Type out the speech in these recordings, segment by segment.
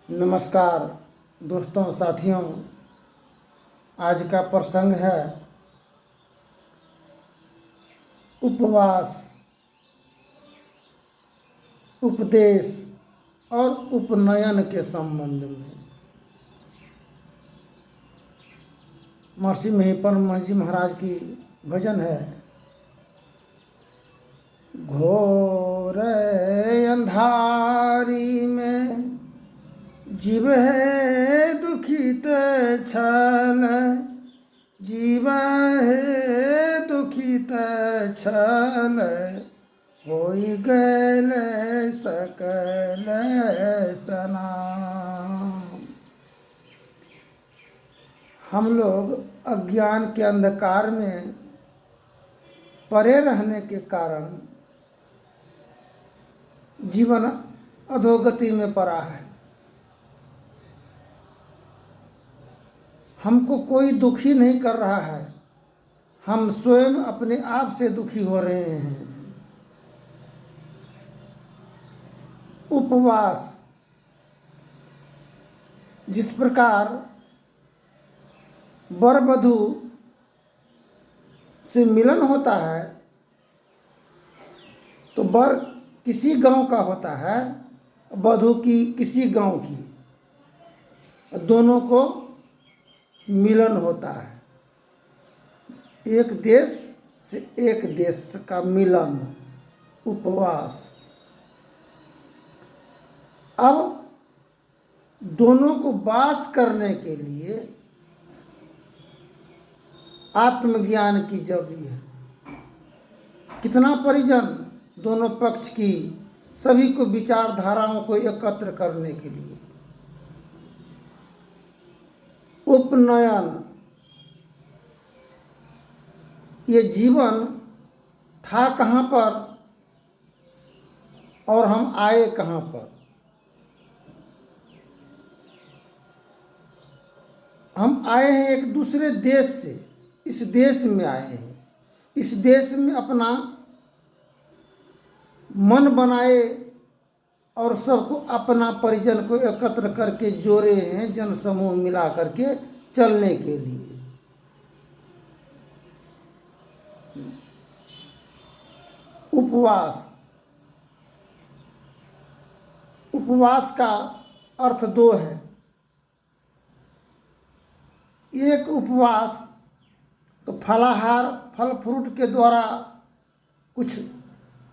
नमस्कार दोस्तों साथियों। आज का प्रसंग है उपवास, उपदेश और उपनयन के संबंध में। महर्षि परमहंस जी महाराज की भजन है। घोर अंधारी में जीव है दुखित छल, जीव है दुखित छल, होई गैल सकल सनाम। हम लोग अज्ञान के अंधकार में पड़े रहने के कारण जीवन अधोगति में पड़ा है। हमको कोई दुखी नहीं कर रहा है, हम स्वयं अपने आप से दुखी हो रहे हैं। उपवास, जिस प्रकार वर वधू से मिलन होता है तो वर किसी गांव का होता है, वधू की किसी गांव की, दोनों को मिलन होता है। एक देश से एक देश का मिलन, उपवास। अब दोनों को वास करने के लिए आत्मज्ञान की जरूरी है। कितना परिजन, दोनों पक्ष की सभी को विचारधाराओं को एकत्र करने के लिए। उपनयन, ये जीवन था कहाँ पर और हम आए कहाँ पर। हम आए हैं एक दूसरे देश से, इस देश में आए हैं। इस देश में अपना मन बनाए और सबको, अपना परिजन को एकत्र करके जोड़े हैं, जन समूह मिला करके चलने के लिए। उपवास, उपवास का अर्थ दो है। एक उपवास तो फलाहार, फल फ्रूट के द्वारा कुछ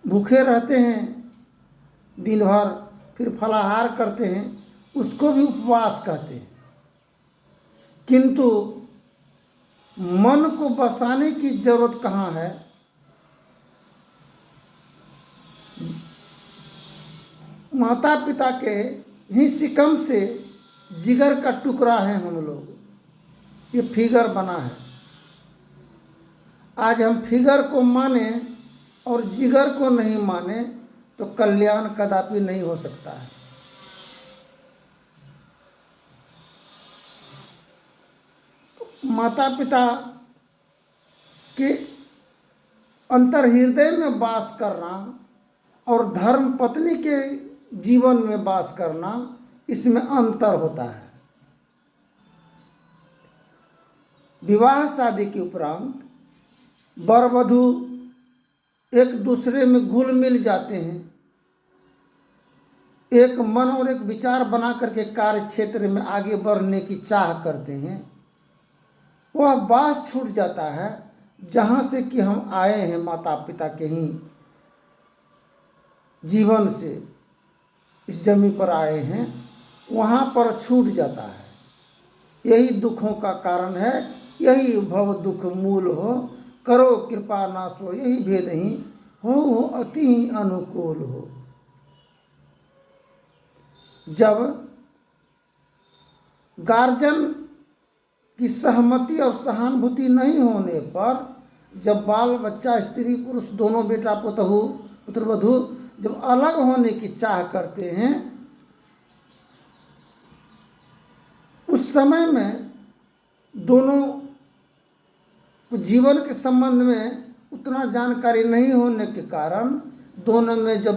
भूखे रहते हैं दिन भर, फिर फलाहार करते हैं, उसको भी उपवास कहते हैं। किंतु मन को बसाने की जरूरत कहाँ है। माता पिता के ही सिकम से जिगर का टुकड़ा है हम लोग, ये फिगर बना है। आज हम फिगर को माने और जिगर को नहीं माने तो कल्याण कदापि नहीं हो सकता है। माता पिता के अंतर हृदय में वास करना और धर्म पत्नी के जीवन में वास करना, इसमें अंतर होता है। विवाह शादी के उपरांत वर वधू एक दूसरे में घुल मिल जाते हैं, एक मन और एक विचार बना करके कार्य क्षेत्र में आगे बढ़ने की चाह करते हैं। वह वास छूट जाता है जहाँ से कि हम आए हैं, माता पिता के ही जीवन से इस जमीन पर आए हैं, वहाँ पर छूट जाता है। यही दुखों का कारण है, यही भव दुख मूल हो, करो कृपा नासो यही भेद ही हो अति ही अनुकूल हो। जब गार्जियन की सहमति और सहानुभूति नहीं होने पर, जब बाल बच्चा, स्त्री पुरुष दोनों, बेटा पुतहु, पुत्र वधू जब अलग होने की चाह करते हैं, उस समय में दोनों जीवन के संबंध में उतना जानकारी नहीं होने के कारण, दोनों में जब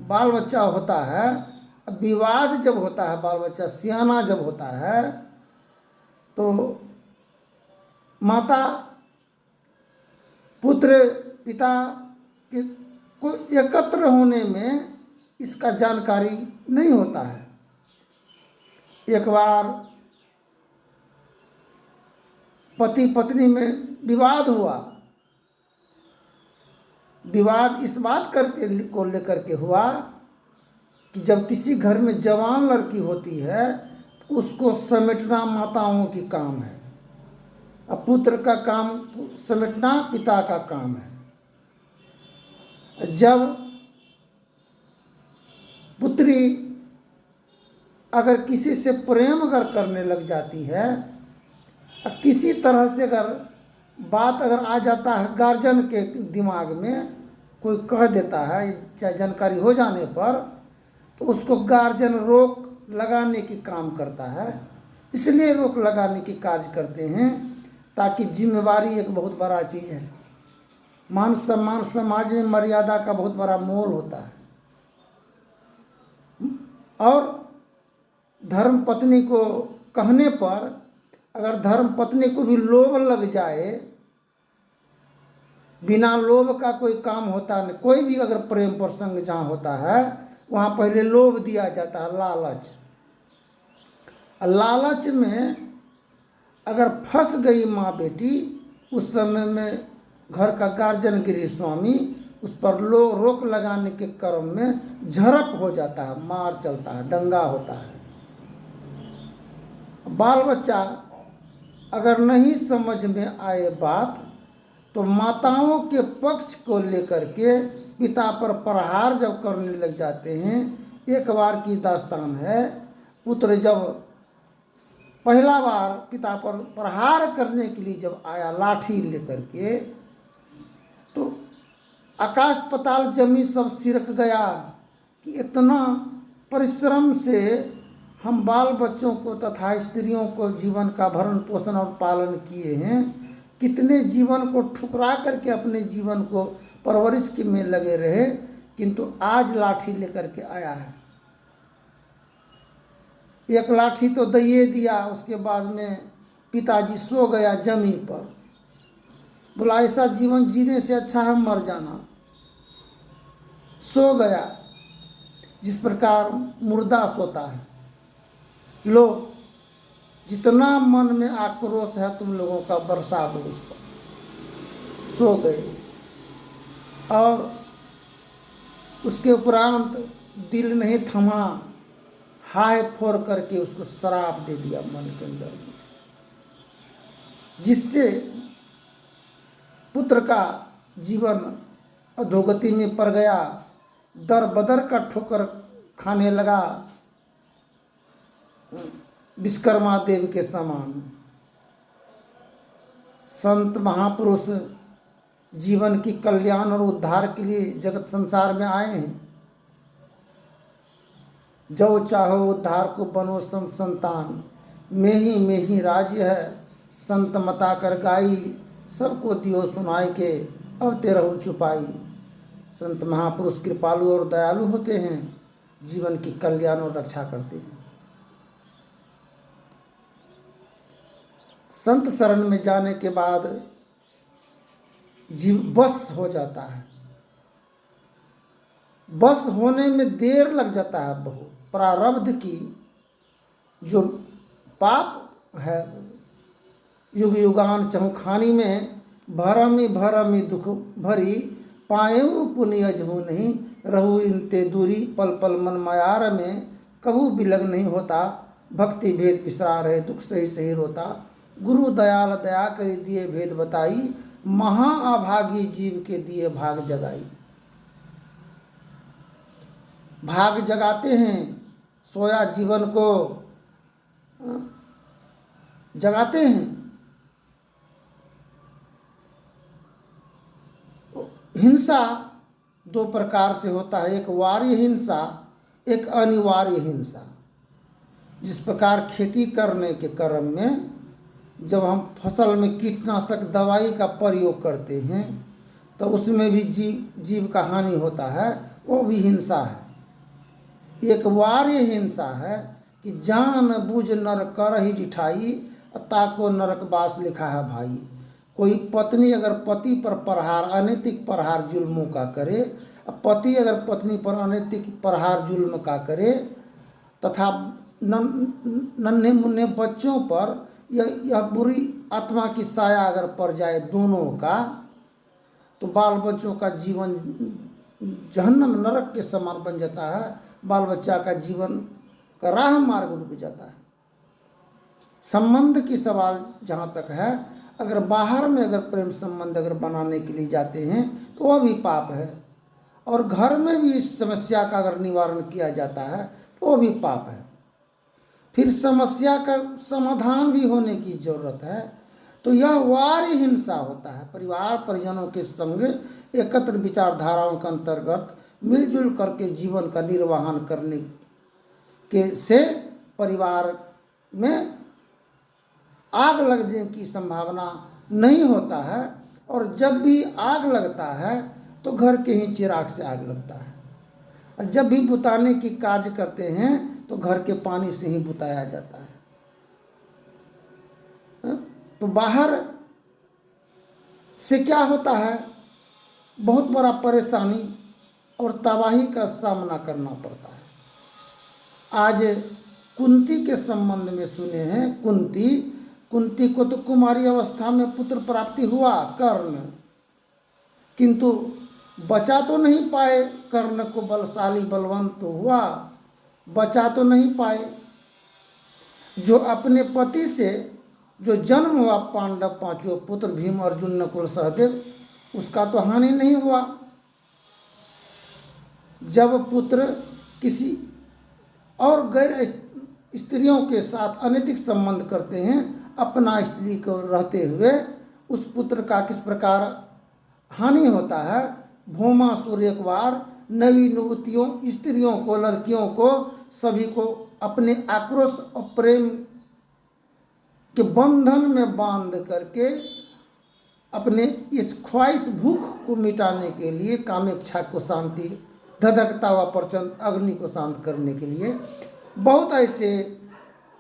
बाल बच्चा होता है अब विवाद जब होता है, बाल बच्चा सियाना जब होता है, तो माता पुत्र पिता के को एकत्र होने में इसका जानकारी नहीं होता है। एक बार पति पत्नी में विवाद हुआ। विवाद इस बात को लेकर के हुआ कि जब किसी घर में जवान लड़की होती है तो उसको समेटना माताओं की काम है, अब पुत्र का काम समेटना पिता का काम है। जब पुत्री अगर किसी से प्रेम अगर करने लग जाती है, किसी तरह से अगर बात अगर आ जाता है गार्जियन के दिमाग में, कोई कह देता है चाहे जानकारी हो जाने पर, तो उसको गार्जियन रोक लगाने की काम करता है। इसलिए रोक लगाने की कार्य करते हैं ताकि जिम्मेवारी एक बहुत बड़ा चीज़ है। मान सम्मान समाज में मर्यादा का बहुत बड़ा मोल होता है। और धर्म पत्नी को कहने पर अगर धर्म पत्नी को भी लोभ लग जाए, बिना लोभ का कोई काम होता नहीं। कोई भी अगर प्रेम प्रसंग जहाँ होता है वहाँ पहले लोभ दिया जाता है, लालच। लालच में अगर फंस गई माँ बेटी, उस समय में घर का गार्जियन गृह स्वामी उस पर रोक लगाने के क्रम में झड़प हो जाता है, मार चलता है, दंगा होता है। बाल बच्चा अगर नहीं समझ में आए बात, तो माताओं के पक्ष को लेकर के पिता पर प्रहार जब करने लग जाते हैं। एक बार की दास्तान है, पुत्र जब पहला बार पिता पर प्रहार करने के लिए जब आया लाठी लेकर के, तो आकाश पताल जमी सब सिरक गया कि इतना परिश्रम से हम बाल बच्चों को तथा स्त्रियों को जीवन का भरण पोषण और पालन किए हैं, कितने जीवन को ठुकरा करके अपने जीवन को परवरिश के में लगे रहे, किंतु आज लाठी लेकर के आया है। एक लाठी तो दे दिया, उसके बाद में पिताजी सो गया जमीन पर। बोला ऐसा जीवन जीने से अच्छा है मर जाना। सो गया जिस प्रकार मुर्दा सोता है। लो, जितना मन में आक्रोश है तुम लोगों का बरसा दो उस पर। सो गए। और उसके उपरांत दिल नहीं थमा, हाय फोड़ करके उसको शराब दे दिया मन के अंदर, जिससे पुत्र का जीवन अधोगति में पड़ गया। दर बदर का ठोकर खाने लगा, विश्वकर्मा देव के समान। संत महापुरुष जीवन की कल्याण और उद्धार के लिए जगत संसार में आए हैं। जो चाहो उद्धार को बनो संतान, में ही राज्य है संत मता कर गाई, सबको दियो सुनाई के अब तेरहु चुपाई। संत महापुरुष कृपालु और दयालु होते हैं, जीवन की कल्याण और रक्षा करते हैं। संत शरण में जाने के बाद जीव बस हो जाता है। बस होने में देर लग जाता है बहुत। प्रारब्ध की जो पाप है, युग युगान चहुखानी में भरमी दुख भरी, पाएऊ पुनियज हो नहीं रहू इनते दूरी, पल पल मन मायार में कभू बिलग नहीं होता, भक्ति भेद बिसरा रहे दुख सही सही रोता। गुरु दयाल दया कर दिए भेद बताई, महाअभागी जीव के दिए भाग जगाई। भाग जगाते हैं, सोया जीवन को जगाते हैं। हिंसा दो प्रकार से होता है, एक वार्य हिंसा, एक अनिवार्य हिंसा। जिस प्रकार खेती करने के क्रम में जब हम फसल में कीटनाशक दवाई का प्रयोग करते हैं तो उसमें भी जीव का हानि होता है, वो भी हिंसा है। एक वार्य हिंसा है कि जान बूझ नर कर ही डिठाई, ताको नरकवास लिखा है भाई। कोई पत्नी अगर पति पर प्रहार, अनैतिक प्रहार जुल्मों का करे, पति अगर पत्नी पर अनैतिक प्रहार जुल्म का करे, तथा नन्हे मुन्ने बच्चों पर यह बुरी आत्मा की साया अगर पड़ जाए दोनों का, तो बाल बच्चों का जीवन जहन्नम नरक के समान बन जाता है। बाल बच्चा का जीवन का राह मार्ग रुक जाता है। संबंध की सवाल जहाँ तक है, अगर बाहर में अगर प्रेम संबंध अगर बनाने के लिए जाते हैं तो वह भी पाप है, और घर में भी इस समस्या का अगर निवारण किया जाता है तो वह भी पाप है। फिर समस्या का समाधान भी होने की जरूरत है। तो यह वार्य हिंसा होता है। परिवार परिजनों के संग एकत्र विचारधाराओं के अंतर्गत मिलजुल करके जीवन का निर्वहन करने के से परिवार में आग लगने की संभावना नहीं होता है, और जब भी आग लगता है तो घर के ही चिराग से आग लगता है, और जब भी बुताने की कार्य करते हैं तो घर के पानी से ही बुताया जाता है। तो बाहर से क्या होता है, बहुत बड़ा परेशानी और तबाही का सामना करना पड़ता है। आज कुंती के संबंध में सुने हैं। कुंती को तो कुमारी अवस्था में पुत्र प्राप्ति हुआ कर्ण, किंतु बचा तो नहीं पाए। कर्ण को बलशाली बलवंत तो हुआ, बचा तो नहीं पाए। जो अपने पति से जो जन्म हुआ पांडव पांचों पुत्र भीम अर्जुन नकुल सहदेव, उसका तो हानि नहीं हुआ। जब पुत्र किसी और गैर स्त्रियों के साथ अनैतिक संबंध करते हैं, अपना स्त्री को रहते हुए, उस पुत्र का किस प्रकार हानि होता है। भौमासुर एक बार नवी युवतियों, स्त्रियों को, लड़कियों को, सभी को अपने आक्रोश और प्रेम के बंधन में बांध करके अपने इस ख्वाहिश भूख को मिटाने के लिए, कामेच्छा को शांति, धधकता हुआ प्रचंड अग्नि को शांत करने के लिए बहुत ऐसे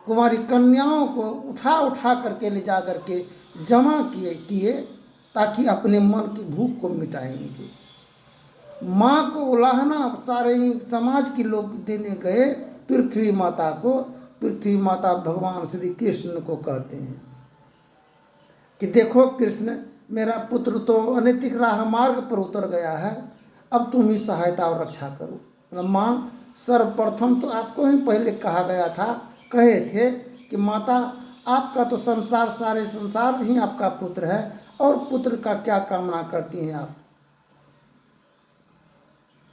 कुमारी कन्याओं को उठा उठा करके ले जा करके जमा किए ताकि अपने मन की भूख को मिटाएंगे। माँ को उलाहना सारे ही समाज के लोग देने गए पृथ्वी माता को। पृथ्वी माता भगवान श्री कृष्ण को कहते हैं कि देखो कृष्ण, मेरा पुत्र तो अनैतिक राह मार्ग पर उतर गया है, अब तुम ही सहायता और रक्षा करो। मतलब माँ, सर्वप्रथम तो आपको ही पहले कहा गया था, कहे थे कि माता आपका तो संसार, सारे संसार ही आपका पुत्र है, और पुत्र का क्या कामना करती हैं आप।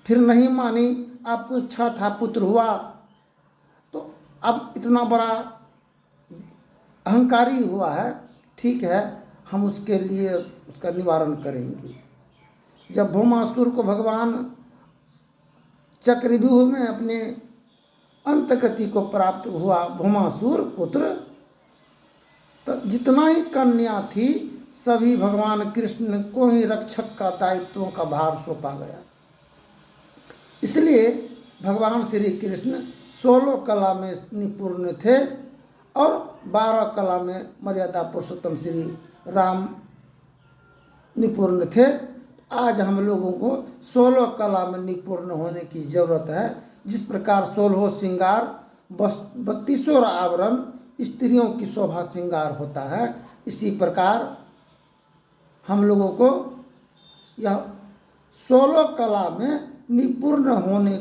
फिर नहीं मानी, आपको इच्छा था, पुत्र हुआ, तो अब इतना बड़ा अहंकारी हुआ है, ठीक है, हम उसके लिए उसका निवारण करेंगे। जब भौमासुर को भगवान चक्रव्यूह में अपने अंतगति को प्राप्त हुआ भौमासुर पुत्र, तो जितना ही कन्या थी सभी भगवान कृष्ण को ही रक्षक का दायित्वों का भार सौंपा गया। इसलिए भगवान श्री कृष्ण 16 कला में निपुण थे और 12 कला में मर्यादा पुरुषोत्तम श्री राम निपुण थे। आज हम लोगों को 16 कला में निपुण होने की जरूरत है। जिस प्रकार 16 श्रृंगार 32 आवरण स्त्रियों की शोभा श्रृंगार होता है, इसी प्रकार हम लोगों को यह 16 कला में निपुण होने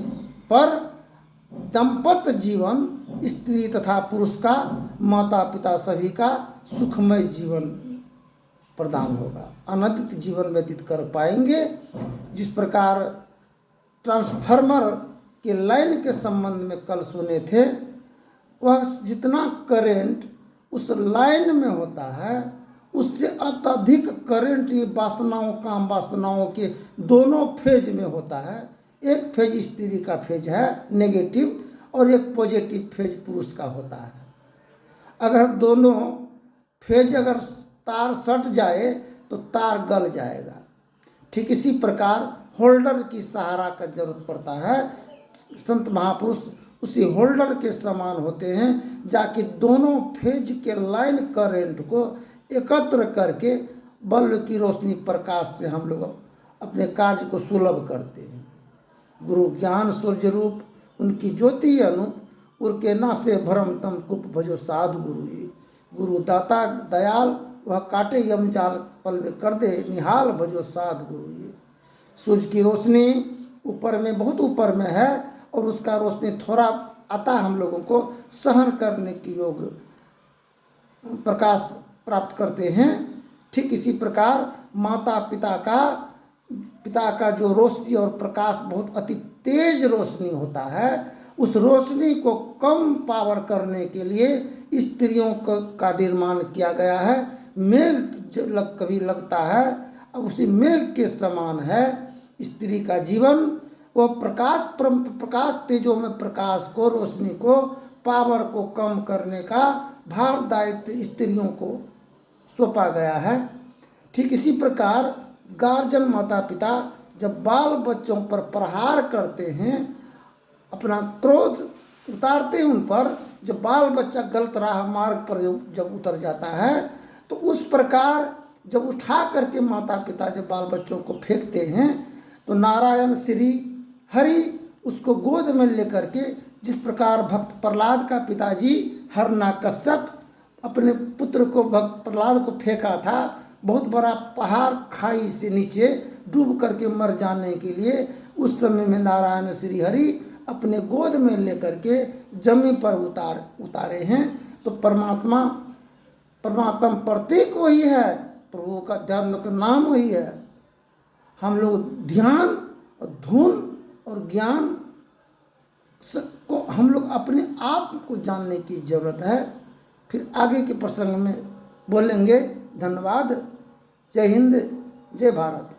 पर दंपत्य जीवन, स्त्री तथा पुरुष का, माता पिता सभी का सुखमय जीवन प्रदान होगा, अनंत जीवन व्यतीत कर पाएंगे। जिस प्रकार ट्रांसफार्मर के लाइन के संबंध में कल सुने थे, वह जितना करंट उस लाइन में होता है, उससे अत्यधिक करंट ये वासनाओं, काम वासनाओं के दोनों फेज में होता है। एक फेज स्त्री का फेज है नेगेटिव, और एक पॉजिटिव फेज पुरुष का होता है। अगर दोनों फेज अगर तार सट जाए तो तार गल जाएगा। ठीक इसी प्रकार होल्डर की सहारा का जरूरत पड़ता है। संत महापुरुष उसी होल्डर के समान होते हैं, जाके दोनों फेज के लाइन करंट को एकत्र करके बल्ब की रोशनी प्रकाश से हम लोग अपने कार्य को सुलभ करते हैं। गुरु ज्ञान सूर्य रूप उनकी ज्योति अनूप उनके नासे भरम तम कुप भजो साधु गुरु जी। गुरु दाता दयाल वह काटे यम जाल पल में कर दे निहाल भजो साधु गुरु जी। सूरज की रोशनी ऊपर में बहुत ऊपर में है और उसका रोशनी थोड़ा आता हम लोगों को सहन करने की योग प्रकाश प्राप्त करते हैं। ठीक इसी प्रकार माता पिता का जो रोशनी और प्रकाश बहुत अति तेज रोशनी होता है, उस रोशनी को कम पावर करने के लिए स्त्रियों का निर्माण किया गया है। मेघ कभी लगता है, अब उसी मेघ के समान है स्त्री का जीवन। वह प्रकाश तेजों में प्रकाश को रोशनी को पावर को कम करने का भार दायित्व स्त्रियों को सौंपा गया है। ठीक इसी प्रकार गार्जियन माता पिता जब बाल बच्चों पर प्रहार करते हैं, अपना क्रोध उतारते हैं उन पर, जब बाल बच्चा गलत राह मार्ग पर जब उतर जाता है, तो उस प्रकार जब उठा करके माता पिता जब बाल बच्चों को फेंकते हैं, तो नारायण श्री हरि उसको गोद में लेकर के, जिस प्रकार भक्त प्रहलाद का पिताजी हिरण्यकश्यप अपने पुत्र को भक्त प्रहलाद को फेंका था, बहुत बड़ा पहाड़ खाई से नीचे डूब करके मर जाने के लिए, उस समय में नारायण श्री हरि अपने गोद में लेकर के जमीन पर उतारे हैं। तो परमात्मा प्रतीक वही है, प्रभु का ध्यान का नाम वही है। हम लोग ध्यान और धुन और ज्ञान को हम लोग अपने आप को जानने की जरूरत है। फिर आगे के प्रसंग में बोलेंगे। धन्यवाद। जय हिंद, जय भारत।